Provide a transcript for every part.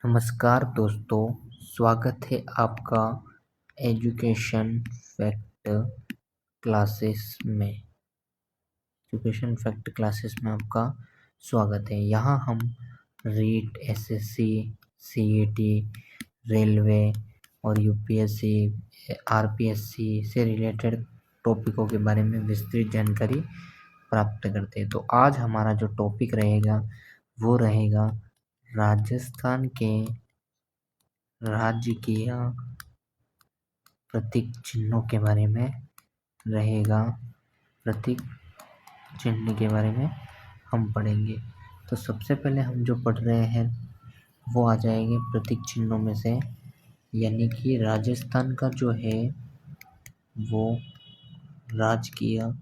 नमस्कार दोस्तों, स्वागत है आपका एजुकेशन फैक्ट क्लासेस में। एजुकेशन फैक्ट क्लासेस में आपका स्वागत है। यहाँ हम रीट, एसएससी, सीईटी, रेलवे और यूपीएससी, आरपीएससी से रिलेटेड टॉपिकों के बारे में विस्तृत जानकारी प्राप्त करते हैं। तो आज हमारा जो टॉपिक रहेगा वो रहेगा राजस्थान के राजकीय प्रतीक चिन्हों के बारे में रहेगा। प्रतीक चिन्ह के बारे में हम पढ़ेंगे। तो सबसे पहले हम जो पढ़ रहे हैं वो आ जाएंगे प्रतीक चिन्हों में से, यानी कि राजस्थान का जो है वो राजकीय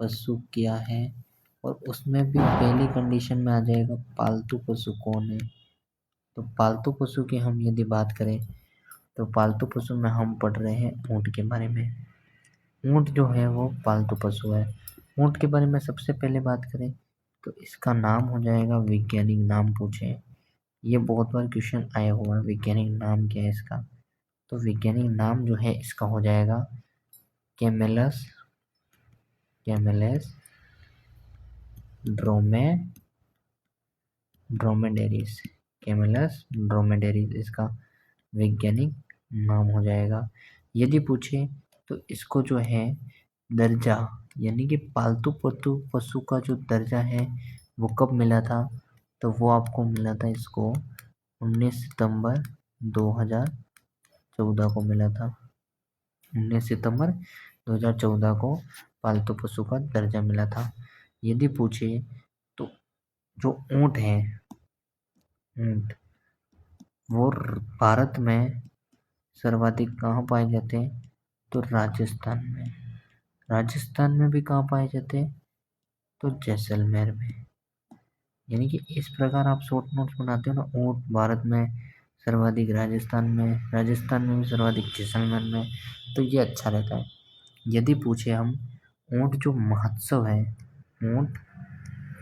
पशु क्या है, और उसमें भी पहली कंडीशन में आ जाएगा पालतू पशु कौन है। तो पालतू पशु की हम यदि बात करें तो पालतू पशु में हम पढ़ रहे हैं ऊँट के बारे में। ऊँट जो है वो पालतू पशु है। ऊँट के बारे में सबसे पहले बात करें तो इसका नाम हो जाएगा, वैज्ञानिक नाम पूछे, ये बहुत बार क्वेश्चन आया हुआ है, वैज्ञानिक नाम क्या है इसका। तो वैज्ञानिक नाम जो है इसका हो जाएगा कैमेलस ड्रोमेडेरिस। कैमेलस ड्रोमेडेरिस इसका वैज्ञानिक नाम हो जाएगा। यदि पूछे तो इसको जो है दर्जा, यानी कि पालतू पशु का जो दर्जा है वो कब मिला था, तो वो आपको मिला था इसको 19 सितंबर 2014 को मिला था। 19 सितंबर 2014 को पालतू पशु का दर्जा मिला था। यदि पूछे तो जो ऊँट है, ऊँट वो भारत में सर्वाधिक कहाँ पाए जाते हैं, तो राजस्थान में। राजस्थान में भी कहाँ पाए जाते हैं, तो जैसलमेर में। यानी कि इस प्रकार आप शॉर्ट नोट्स बनाते हो ना, ऊँट भारत में सर्वाधिक राजस्थान में भी सर्वाधिक जैसलमेर में, तो ये अच्छा रहता है। यदि पूछे हम ऊँट जो महोत्सव है, ऊँट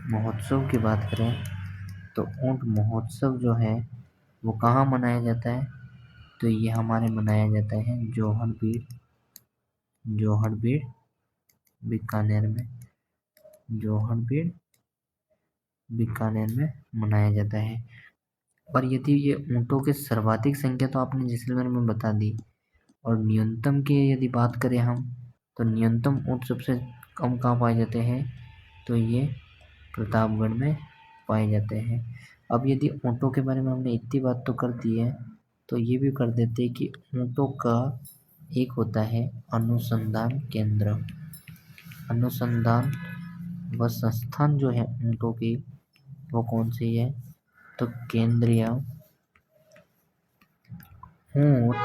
महोत्सव की बात करें तो ऊँट महोत्सव जो है वो कहाँ मनाया जाता है, तो ये हमारे मनाया जाता है जोहड़बीड़ बीकानेर में। बीकानेर में मनाया जाता है। और यदि ये ऊँटों की सर्वाधिक संख्या तो आपने जैसलमेर में बता दी, और न्यूनतम की यदि बात करें हम तो न्यूनतम ऊँट सबसे कम कहाँ पाए जाते हैं, तो ये प्रतापगढ़ में पाए जाते हैं। अब यदि ऊँटों के बारे में हमने इतनी बात तो कर दी है, तो ये भी कर देते हैं कि ऊँटों का एक होता है अनुसंधान केंद्र। अनुसंधान व संस्थान जो है ऊँटों की वो कौन सी है, तो केंद्रीय ऊँट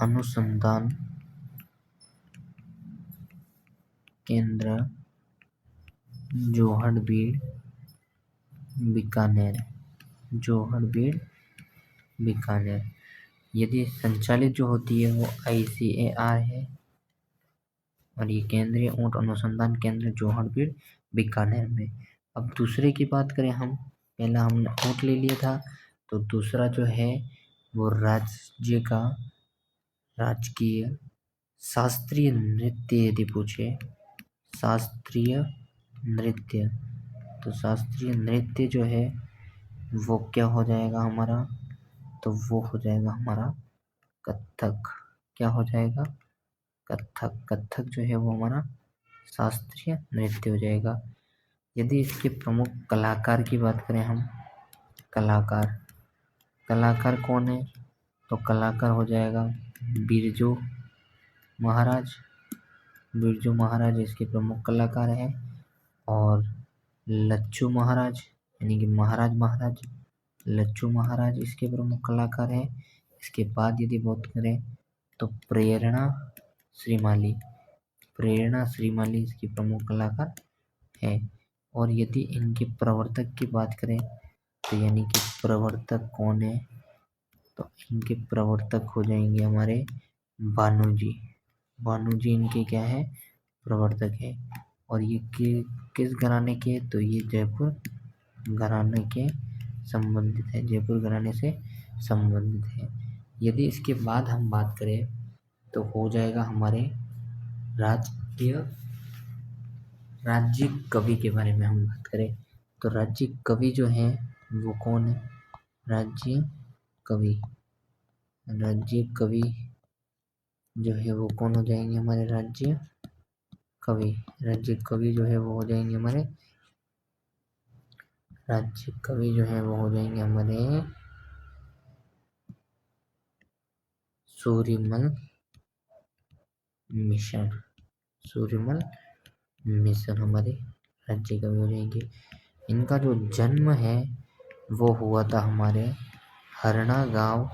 अनुसंधान केंद्र जोहड़बीड़ बीकानेर। यदि संचालित जो होती है वो ICAR है, और ये केंद्रीय ऊँट अनुसंधान केंद्र जोहड़बीड़ बीकानेर में। अब दूसरे की बात करें हम, पहला हमने ऊँट ले लिया था, तो दूसरा जो है वो राज्य का राजकीय शास्त्रीय नृत्य। यदि पूछे शास्त्रीय नृत्य, तो शास्त्रीय नृत्य जो है वो क्या हो जाएगा हमारा, तो वो हो जाएगा हमारा कथक। क्या हो जाएगा, कथक जो है वो हमारा शास्त्रीय नृत्य हो जाएगा। यदि इसके प्रमुख कलाकार की बात करें हम, कलाकार कौन है, तो कलाकार हो जाएगा बिरजू महाराज इसके प्रमुख कलाकार हैं। और लच्छू महाराज, यानी कि महाराज लच्छू महाराज इसके प्रमुख कलाकार हैं। इसके बाद यदि बात करें तो प्रेरणा श्रीमाली इसकी प्रमुख कलाकार है। और यदि इनके प्रवर्तक की बात करें तो यानी कि प्रवर्तक कौन है, तो इनके प्रवर्तक हो जाएंगे हमारे भानु जी इनके क्या है, प्रवर्तक है। और ये किस घराने के, तो ये जयपुर घराने के संबंधित है, जयपुर घराने से संबंधित है। यदि इसके बाद हम बात करें तो हो जाएगा हमारे राज्य कवि के बारे में हम बात करें तो राज्य कवि जो है वो कौन है? राज्य कवि जो है वो कौन हो जाएंगे हमारे? राज्य कवि जो है वो हो जाएंगे हमारे सूर्यमल मिशन हमारे राज्य कवि हो जाएंगे। इनका जो जन्म है वो हुआ था हमारे हरना गांव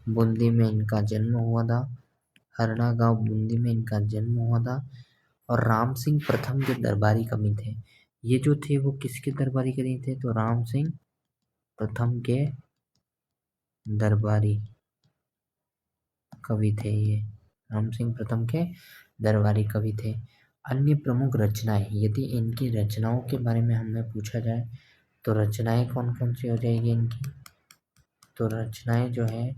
बूंदी में इनका जन्म हुआ था। और राम सिंह प्रथम के दरबारी कवि थे। ये जो थे वो किसके दरबारी कवि थे? तो राम सिंह प्रथम के दरबारी कवि थे ये। राम सिंह प्रथम के दरबारी कवि थे। अन्य प्रमुख रचनाएं, यदि इनकी रचनाओं के बारे में हमें पूछा जाए तो रचनाएं कौन कौन सी हो जाएगी इनकी? तो रचनाएं जो है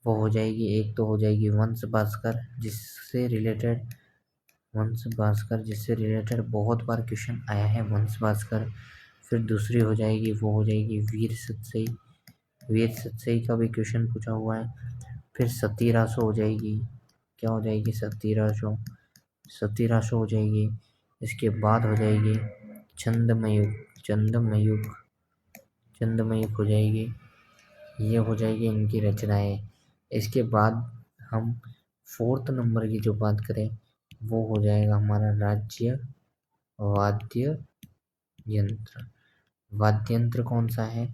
वो हो जाएगी, एक तो हो जाएगी वंश भास्कर जिससे रिलेटेड बहुत बार क्वेश्चन आया है वंश भास्कर। फिर दूसरी हो जाएगी वो हो जाएगी वीर सतसई का भी क्वेश्चन पूछा हुआ है। फिर सतीरासो हो जाएगी, क्या हो जाएगी? सतीरासो हो जाएगी। इसके बाद हो जाएगी चंदमयुग हो जाएगी। ये हो जाएगी इनकी रचनाएं। इसके बाद हम 4th नंबर की जो बात करें वो हो जाएगा हमारा राज्य वाद्य यंत्र कौन सा है?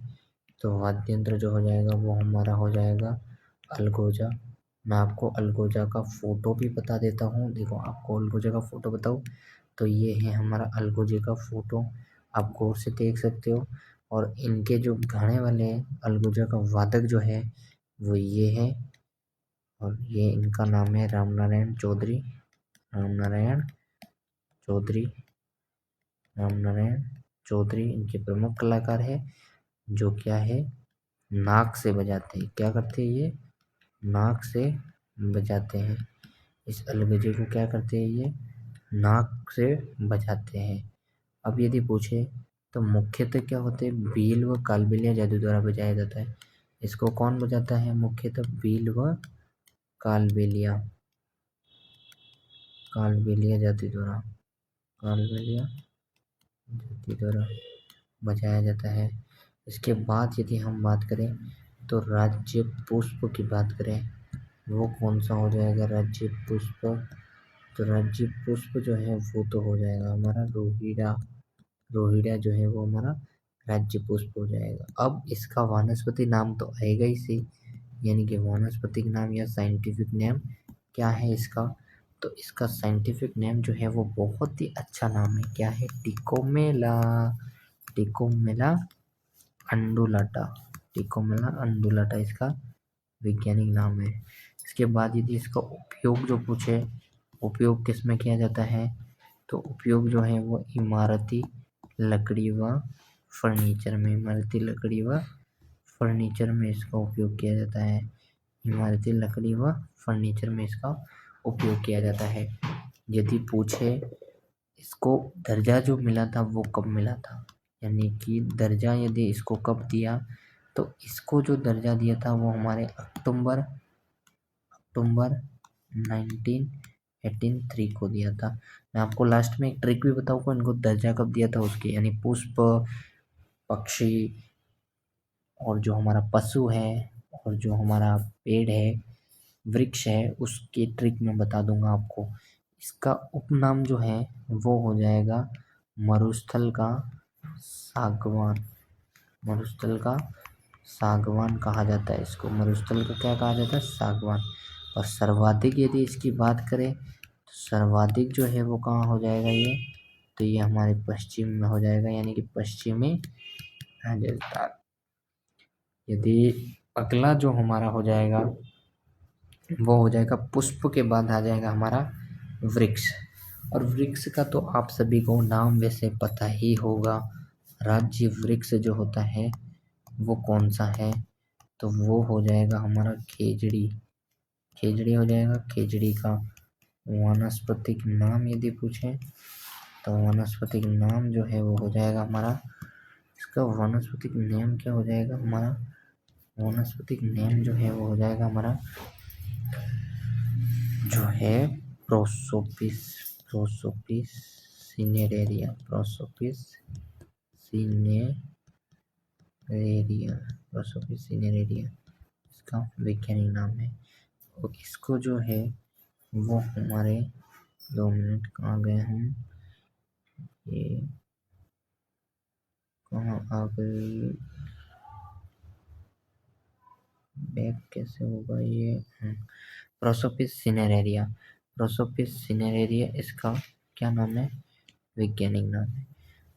तो वाद्य यंत्र जो हो जाएगा वो हमारा हो जाएगा अलगोजा। मैं आपको अलगोजा का फोटो भी बता देता हूँ। देखो, आपको अलगोजा का फोटो बताऊँ तो ये है हमारा अलगोजे का फोटो, आप गौर से देख सकते हो। और इनके जो गाने वाले हैं, अलगोजा का वादक जो है वो ये है, और ये इनका नाम है रामनारायण चौधरी इनके प्रमुख कलाकार है, जो क्या है, नाक से बजाते हैं। क्या करते हैं ये? नाक से बजाते हैं। इस अलगोजे को क्या करते हैं ये? नाक से बजाते हैं। अब यदि पूछे तो मुख्यतः क्या होते हैं? बील व कालबेलिया जादू द्वारा बजाया जाता है। इसको कौन बजाता है? मुख्यतः बील व कालबेलिया जाति द्वारा बजाया जाता है। इसके बाद यदि हम बात करें तो राज्य पुष्प की बात करें, वो कौन सा हो जाएगा? राज्य पुष्प, तो राज्य पुष्प जो है वो तो हो जाएगा हमारा रोहिड़ा जो है वो हमारा राज्य पुष्प हो जाएगा। अब इसका वानस्पतिक नाम तो आएगा ही सही, यानी कि वानस्पतिक नाम या साइंटिफिक नेम क्या है इसका? तो इसका साइंटिफिक नेम जो है वो बहुत ही अच्छा नाम है। क्या है? टिकोमेला अंडुलाटा इसका वैज्ञानिक नाम है। इसके बाद यदि इसका उपयोग जो पूछे, उपयोग किस में किया जाता है? तो उपयोग जो है वो इमारती लकड़ी व फर्नीचर में इसका उपयोग किया जाता है। इमारती लकड़ी व फर्नीचर में इसका उपयोग किया जाता है। यदि पूछे इसको दर्जा जो मिला था वो कब मिला था, यानी कि दर्जा यदि इसको कब दिया, तो इसको जो दर्जा दिया था वो हमारे अक्टूबर 1983 को दिया था। मैं आपको लास्ट में एक ट्रिक भी बताऊंगा इनको दर्जा कब दिया था उसके, यानी पुष्प, पक्षी और जो हमारा पशु है और जो हमारा पेड़ है, वृक्ष है, उसकी ट्रिक मैं बता दूंगा आपको। इसका उपनाम जो है वो हो जाएगा मरुस्थल का सागवान कहा जाता है इसको। मरुस्थल का क्या कहा जाता है? सागवान। और सर्वाधिक यदि इसकी बात करें तो सर्वाधिक जो है वो कहाँ हो जाएगा ये? तो ये हमारे पश्चिम में हो जाएगा, यानी कि पश्चिमी राजस्थान। यदि अगला जो हमारा हो जाएगा वो हो जाएगा पुष्प के बाद आ जाएगा हमारा वृक्ष। और वृक्ष का तो आप सभी को नाम वैसे पता ही होगा। राज्य वृक्ष जो होता है वो कौन सा है, तो वो हो जाएगा हमारा खेजड़ी। खेजड़ी हो जाएगा। खेजड़ी का वानस्पतिक नाम यदि पूछे तो वानस्पतिक नाम जो है वो हो जाएगा हमारा, इसका वानस्पतिक नेम क्या हो जाएगा हमारा, वानस्पतिक नेम जो है वो हो जाएगा हमारा जो है Prosopis. Prosopis cineraria. Prosopis cineraria. Prosopis cineraria इसका वैज्ञानिक नाम है। और इसको जो है वो हमारे 2 मिनट कहाँ गए हम, ये कहाँ आ गई, बैक कैसे होगा ये। Prosopis cineraria. प्रोसोपिस सिनेरेरिया इसका क्या नाम है, वैज्ञानिक नाम है।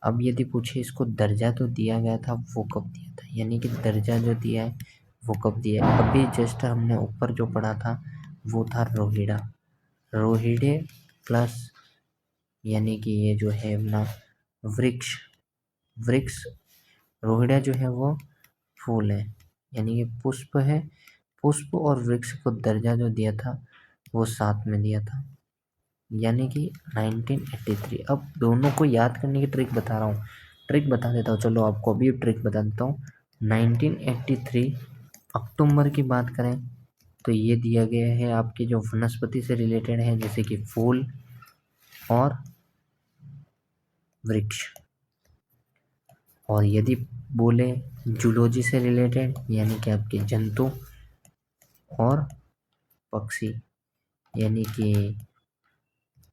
अब यदि पूछे इसको दर्जा तो दिया गया था, वो कब दिया था, यानी कि दर्जा जो दिया है वो कब दिया है। अभी जस्ट हमने ऊपर जो पढ़ा था वो था रोहिड़ा। रोहिड़े प्लस यानी कि ये जो है अपना वृक्ष। वृक्ष रोहिड़ा जो है वो फूल है, यानी कि पुष्प है। पुष्प और वृक्ष को दर्जा जो दिया था वो साथ में दिया था, यानी कि 1983। अब दोनों को याद करने की ट्रिक बता रहा हूँ, ट्रिक बता देता हूँ। चलो आपको अभी ट्रिक बता देता हूँ। 1983 अक्टूबर की बात करें तो ये दिया गया है आपकी जो वनस्पति से रिलेटेड है, जैसे कि फूल और वृक्ष। और यदि बोले जूलॉजी से रिलेटेड, यानी कि आपके जंतु और पक्षी, यानी कि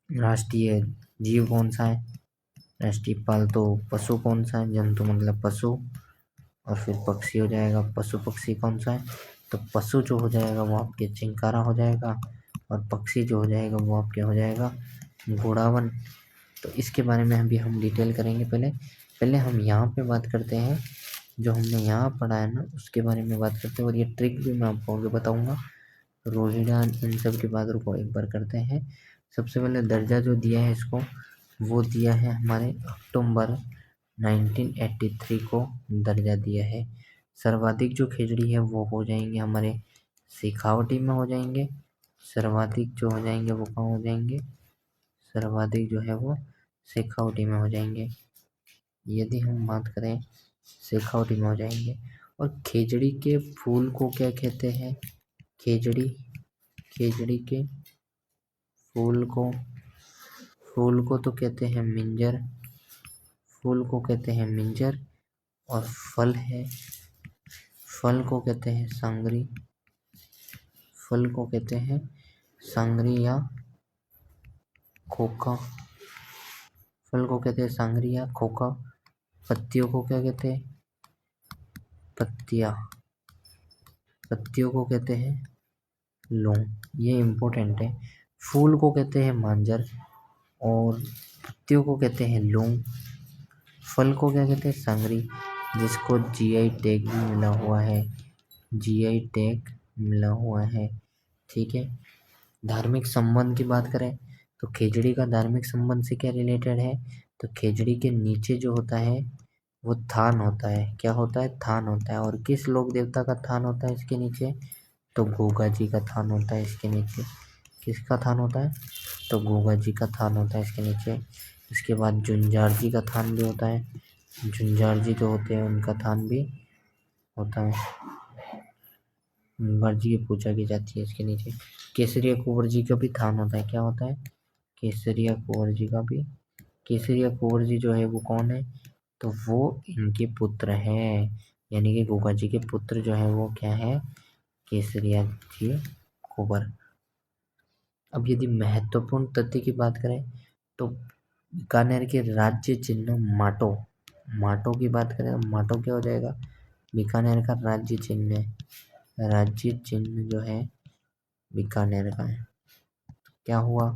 राष्ट्रीय जीव कौन सा है, राष्ट्रीय पालतू पशु कौन सा है, जंतु मतलब पशु, और फिर पक्षी हो जाएगा पशु पक्षी कौन सा है, तो पशु जो हो जाएगा वो आपके चिंकारा हो जाएगा, और पक्षी जो हो जाएगा वो आपके हो जाएगा घोड़ावन। तो इसके बारे में अभी हम डिटेल करेंगे। पहले पहले हम यहाँ पे बात करते हैं, जो हमने यहाँ पढ़ा है ना उसके बारे में बात करते हैं, और ये ट्रिक भी मैं आपको आगे बताऊँगा। रोहिड़ा इन सब के बाद रुको एक बार करते हैं। सबसे पहले दर्जा जो दिया है इसको वो दिया है हमारे अक्टूबर 1983 को दर्जा दिया है। सर्वाधिक जो खेजड़ी है वो हो जाएंगे हमारे शेखावटी में हो जाएंगे। सर्वाधिक जो हो जाएंगे वो कहाँ हो जाएंगे, सर्वाधिक जो है वो शेखावटी में हो जाएंगे। यदि हम बात करें शेखावटी में हो जाएंगे। और खेजड़ी के फूल को क्या कहते हैं, खेजड़ी, खेजड़ी के फूल को तो कहते हैं मिंजर, फूल को कहते हैं मिंजर। और फल है, फल को कहते हैं सांगरी, फल को कहते हैं सांगरी या खोखा, फल को कहते हैं सांगरी या खोखा। पत्तियों को क्या कहते हैं, पत्तियाँ, पत्तियों को कहते हैं लौंग, ये इम्पोर्टेंट है। फूल को कहते हैं मांजर और पत्तियों को कहते हैं लौंग। फल को क्या कहते हैं सांगरी, जिसको जीआई टैग भी मिला हुआ है, जीआई टैग मिला हुआ है। ठीक है। धार्मिक संबंध की बात करें तो खेजड़ी का धार्मिक संबंध से क्या रिलेटेड है, तो खेजड़ी के नीचे जो होता है वो थान होता है। क्या होता है, थान होता है। और किस लोक देवता का थान होता है इसके नीचे, तो गोगा जी का थान होता है इसके नीचे। किसका थान होता है, तो गोगा जी का थान होता है इसके नीचे। इसके बाद जुंजार जी का थान भी होता है, जुंजार जी जो होते हैं उनका थान भी होता है, जुंजार जी की पूजा की जाती है इसके नीचे। केसरिया कुंवर जी का भी थान होता है। क्या होता है, केसरिया कुंवर जी का भी। केसरिया कुंवर जी जो है वो कौन है, तो वो इनके पुत्र हैं, यानी कि गोगा जी के पुत्र जो है वो क्या है, केसरिया जी कुंवर। अब यदि महत्वपूर्ण तथ्य की बात करें तो बीकानेर के राज्य चिन्ह माटो, माटो की बात करें तो माटो क्या हो जाएगा, बीकानेर का राज्य चिन्ह है, राज्य चिन्ह जो है बीकानेर का है। तो क्या हुआ,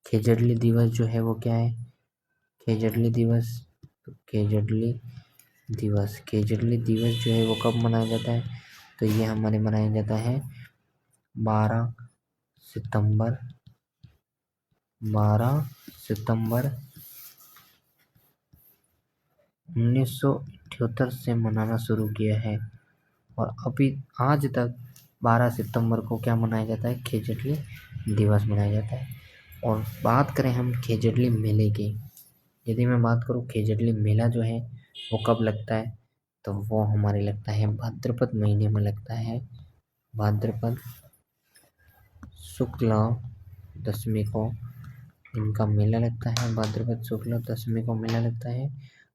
खेजड़ली दिवस जो है वो क्या है, खेजड़ली दिवस, तो खेजड़ली दिवस, खेजड़ली दिवस जो है वो कब मनाया जाता है, तो ये हमारे मनाया जाता है 12 सितंबर 12 सितंबर 1978 से मनाना शुरू किया है और अभी आज तक 12 सितंबर को क्या मनाया जाता है, खेजड़ली दिवस मनाया जाता है। और बात करें हम खेजड़ली मेले की, यदि मैं बात करूँ खेजड़ली मेला जो है वो कब लगता है, तो वो हमारे लगता है भाद्रपद महीने में लगता है। भाद्रपद शुक्ल दशमी को इनका मेला लगता है, भाद्रपद शुक्ल दशमी को मेला लगता है।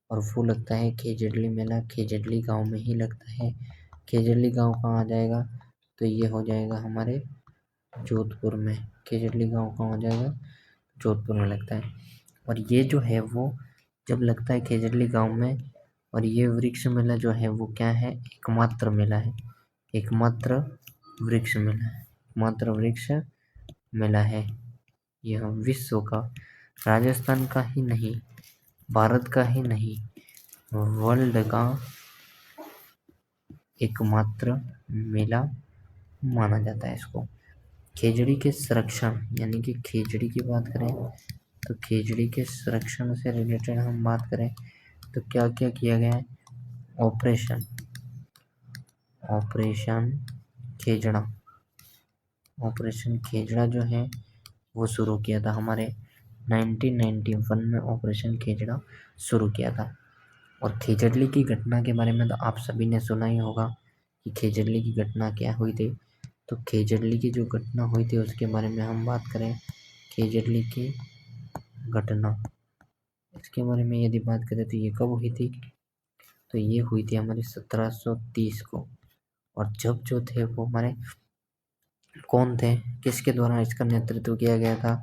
और वो लगता है खेजड़ली मेला खेजड़ली गांव में ही लगता है। खेजड़ली गांव कहाँ आ जाएगा, तो ये हो जाएगा हमारे जोधपुर में। खेजड़ली गांव कहाँ हो जाएगा, जोधपुर में लगता है। और ये जो है वो जब लगता है खेजड़ली गांव में, और ये वृक्ष मेला जो है वो क्या है, एकमात्र मेला है, एकमात्र वृक्ष मेला है, एकमात्र वृक्ष मेला है। यह विश्व का, राजस्थान का ही नहीं, भारत का ही नहीं, वर्ल्ड का एकमात्र मेला माना जाता है इसको। खेजड़ी के संरक्षण, यानी कि खेजड़ी की बात करें तो खेजड़ी के संरक्षण से रिलेटेड हम बात करें तो क्या क्या किया गया है, operation operation Khejra, operation Khejra जो है वो शुरू किया था हमारे 1991 में, ऑपरेशन खेजड़ा शुरू किया था। और खेजड़ली की घटना के बारे में तो आप सभी ने सुना ही होगा कि खेजड़ली की घटना क्या हुई थी। तो खेजड़ली की जो घटना हुई थी उसके बारे में हम बात करें, खेजड़ली की घटना इसके बारे में यदि बात करें तो ये कब हुई थी, तो ये हुई थी हमारे 1730 को। और जब जो थे वो हमारे कौन थे, किसके द्वारा इसका नेतृत्व किया गया था,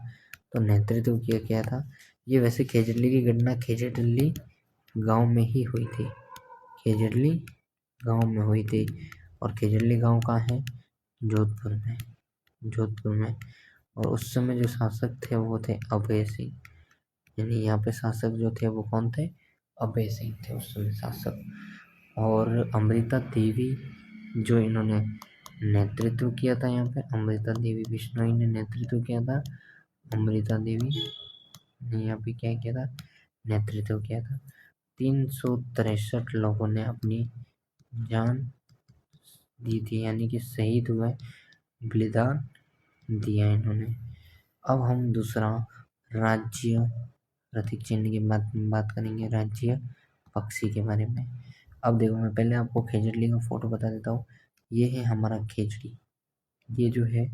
तो नेतृत्व किया गया था, ये वैसे खेजड़ली की घटना खेजड़ली गांव में ही हुई थी, खेजड़ली गांव में हुई थी। और खेजड़ली गांव कहाँ है, जोधपुर में, जोधपुर में। और उस समय जो शासक थे वो थे अभय सिंह, यानी यहाँ पे शासक जो थे वो कौन थे, अभय सिंह थे उस समय शासक। और अमृता देवी जो इन्होंने नेतृत्व किया था, यहाँ पे अमृता देवी बिश्नोई ने नेतृत्व किया था, अमृता देवी ने यहाँ पे क्या किया था, नेतृत्व किया था। 363 लोगों ने अपनी जान दी थी, यानी कि शहीद हुए, बलिदान दिया इन्होंने। अब हम दूसरा राज्य प्रतीक चिन्ह की बात करेंगे, राज्य पक्षी के बारे में। अब देखो मैं पहले आपको खेजड़ली का फोटो बता देता हूँ। ये है हमारा खेजड़ी, ये जो है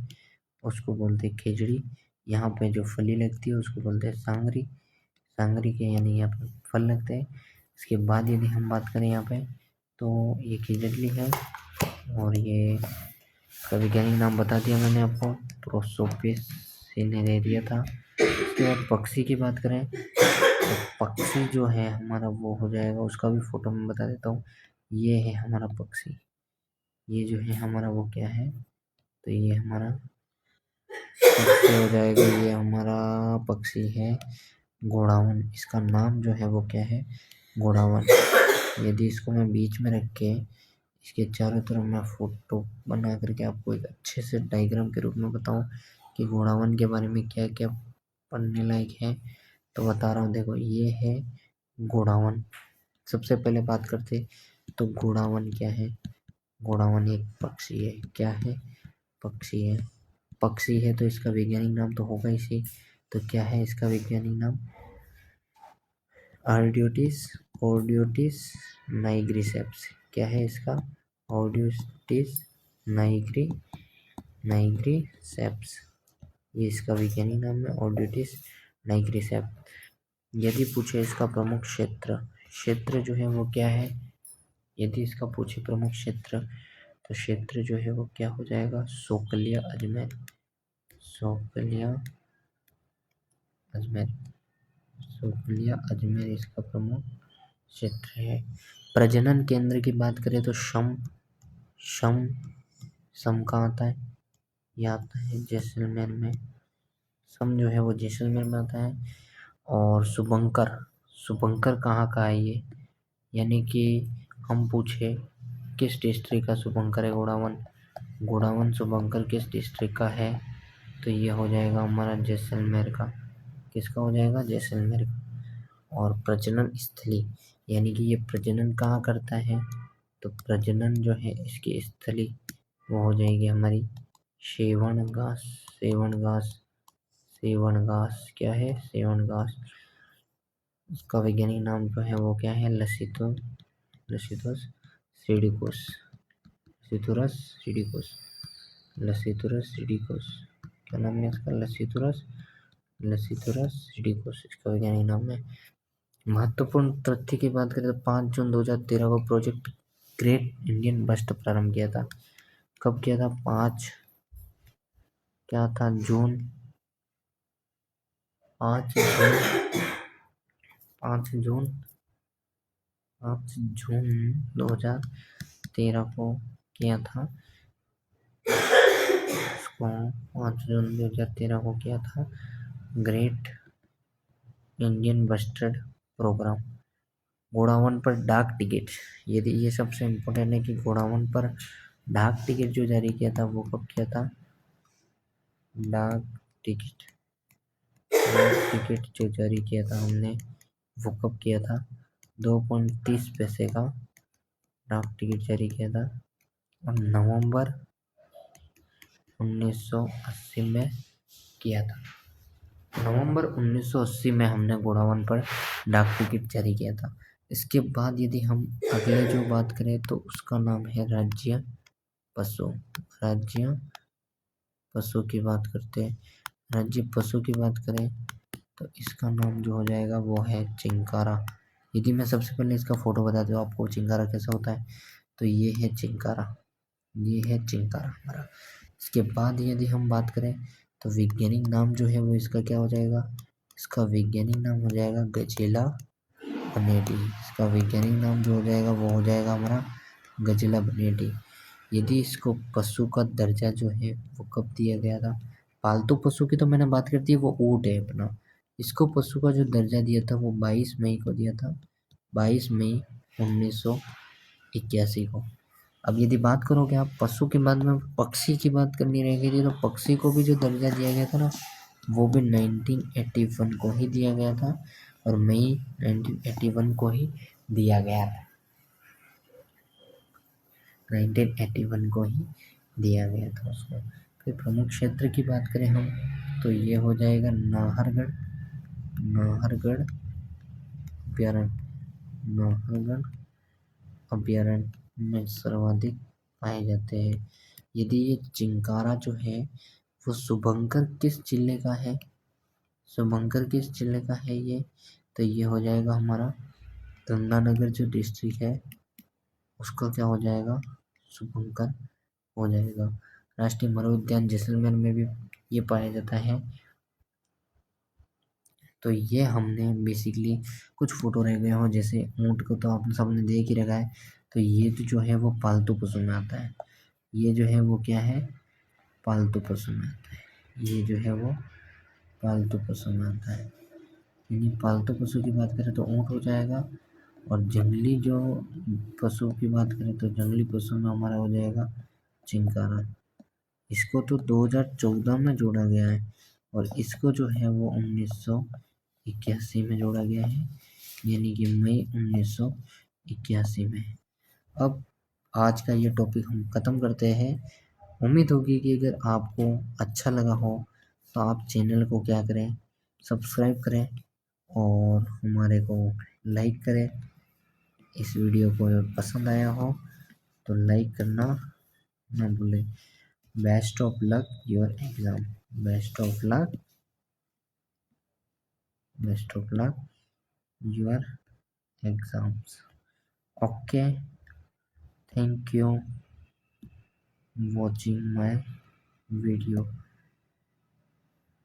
उसको बोलते हैं खेजड़ी। यहाँ पे जो फली लगती है उसको बोलते हैं सांगरी, सांगरी के यानी यहाँ पे फल लगते हैं। इसके बाद यदि हम बात करें यहाँ पे तो ये खेजड़ली है, और ये का वैज्ञानिक नाम बता दिया मैंने आपको, प्रोसोपिस ने दे दिया था। उसके बाद पक्षी की बात करें तो पक्षी जो है हमारा वो हो जाएगा, उसका भी फोटो मैं बता देता हूँ। ये है हमारा पक्षी, ये जो है हमारा वो क्या है, तो ये हमारा पक्षी हो जाएगा, ये हमारा पक्षी है घोड़ावन। इसका नाम जो है वो क्या है, घोड़ावन। यदि इसको मैं बीच में रख के इसके चारों तरफ मैं फोटो बना करके आपको एक अच्छे से डायग्राम के रूप में बताऊं कि घोड़ावन के बारे में क्या क्या पढ़ने लायक है, तो बता रहा हूँ। देखो ये है घोड़ावन। सबसे पहले बात करते तो घोड़ावन क्या है, घोड़ावन एक पक्षी है, क्या है, पक्षी है। पक्षी है तो इसका वैज्ञानिक नाम तो होगा इसी, तो क्या है इसका वैज्ञानिक नाम, ऑर्डियोटिस, ऑर्डियोटिस नाइग्रिसेप्स। क्या है इसका, ऑर्डियोटिस नाइग्री नाइग्रिसेप्स, ये इसका वैज्ञानिक नाम है, ऑर्डियोटिस नाइग्रिसेप्स। यदि पूछे इसका प्रमुख क्षेत्र, क्षेत्र जो है वो क्या है, यदि इसका पूछे प्रमुख क्षेत्र तो क्षेत्र जो है वो क्या हो जाएगा, सोकलिया अजमेर, सोकलिया अजमेर, सोकलिया अजमेर इसका प्रमुख क्षेत्र है। प्रजनन केंद्र की बात करें तो शम शम सम कहाँ आता है, यह आता है जैसलमेर में, सम जो है वो जैसलमेर में आता है। और शुभंकर, शुभंकर कहाँ का है ये, यानी कि हम पूछे किस डिस्ट्रिक्ट का शुभंकर है, घोड़ावन, घोड़ावन शुभंकर किस डिस्ट्रिक्ट का है, तो ये हो जाएगा हमारा जैसलमेर का, किसका हो जाएगा, जैसलमेर का। और प्रजनन स्थली यानी कि ये प्रजनन कहाँ करता है, तो प्रजनन जो है इसकी स्थली वो हो जाएगी हमारी सेवनगास। सेवनगास, सेवनगास क्या है, सेवनगास। उसका वैज्ञानिक नाम जो है वो क्या है, लसीथुस सीडिकोस, लसीथुरस सीडिकोस, लसीथुरस सीडिकोस। क्या नाम है इसका, लसीथुरस, लसीथुरस सीडिकोस इसका वैज्ञानिक नाम है। महत्वपूर्ण तथ्य की बात करें तो 5 जून 2013 को प्रोजेक्ट ग्रेट इंडियन बस्ट प्रारंभ किया था। कब किया था, 5 क्या था जून, 5 जून, 5 जून, 5 जून 2013 को किया था इसको, 5 जून 2013 को किया था ग्रेट इंडियन बस्टर्ड प्रोग्राम। गोडावण पर डाक टिकट, यदि ये सबसे इम्पोर्टेंट है कि गोडावण पर डाक टिकट जो जारी किया था वो कब किया था, डाक टिकट, डाक टिकट जो जारी किया था हमने वो कब किया था, 2.30 पैसे का डाक टिकट जारी किया था और नवंबर 1980 में किया था। नवंबर 1980 में हमने गोडावण पर डाक टिकट जारी किया था। इसके बाद यदि हम अगले जो बात करें तो उसका नाम है राज्य पशु। राज्य पशु की बात करते हैं, राज्य पशु की बात करें तो इसका नाम जो हो जाएगा वो है चिंकारा। यदि मैं सबसे पहले इसका फोटो बता दूँ आपको चिंकारा कैसा होता है, तो ये है चिंकारा, ये है चिंकारा हमारा। इसके बाद यदि हम बात करें तो वैज्ञानिक नाम जो है वो इसका क्या हो जाएगा, इसका वैज्ञानिक नाम हो जाएगा गजेला बनेटी। इसका वैज्ञानिक नाम जो हो जाएगा वो हो जाएगा हमारा गजेला बनेटी। यदि इसको पशु का दर्जा जो है वो कब दिया गया था, पालतू पशु की तो मैंने बात कर दी, वो ऊँट है अपना। इसको पशु का जो दर्जा दिया था वो 22 मई को दिया था, 22 मई 1981 को। अब यदि बात करोगे आप पशु के बाद में पक्षी की बात करनी रहेगी थी, तो पक्षी को भी जो दर्जा दिया गया था ना वो भी 1981 को ही दिया गया था और मई 1981 को ही दिया गया था, 1981 को ही दिया गया था उसको। फिर प्रमुख क्षेत्र की बात करें हम तो ये हो जाएगा नाहरगढ़, नाहरगढ़ अभ्यारण्य, नाहरगढ़ अभ्यारण्य में सर्वाधिक पाए जाते हैं। यदि ये चिंकारा जो है वो शुभंकर किस जिले का है, शुभंकर किस जिले का है ये, तो ये हो जाएगा हमारा गंगानगर जो डिस्ट्रिक्ट है उसका क्या हो जाएगा, शुभंकर हो जाएगा। राष्ट्रीय मरू उद्यान जैसलमेर में भी ये पाया जाता है। तो ये हमने बेसिकली कुछ फोटो रह गए हो, जैसे ऊँट को तो आपने सबने देख ही रखा है, तो ये तो जो है वो पालतू पशु में आता है, ये जो है वो क्या है, पालतू पशु में आता है, ये जो है वो पालतू पशु में आता है। यानी पालतू पशु की बात करें तो ऊँट हो जाएगा और जंगली जो पशु की बात करें तो जंगली पशु में हमारा हो जाएगा चिंकारा। इसको तो 2014 में जोड़ा गया है और इसको जो है वो 1981 में जोड़ा गया है, यानी कि मई 1981 में। अब आज का ये टॉपिक हम ख़त्म करते हैं। उम्मीद होगी कि अगर आपको अच्छा लगा हो तो आप चैनल को क्या करें, सब्सक्राइब करें और हमारे को लाइक करें। इस वीडियो को अगर पसंद आया हो तो लाइक करना ना भूलें। Best of luck your exam, best of luck, best of luck your exams. Okay, thank you watching my video.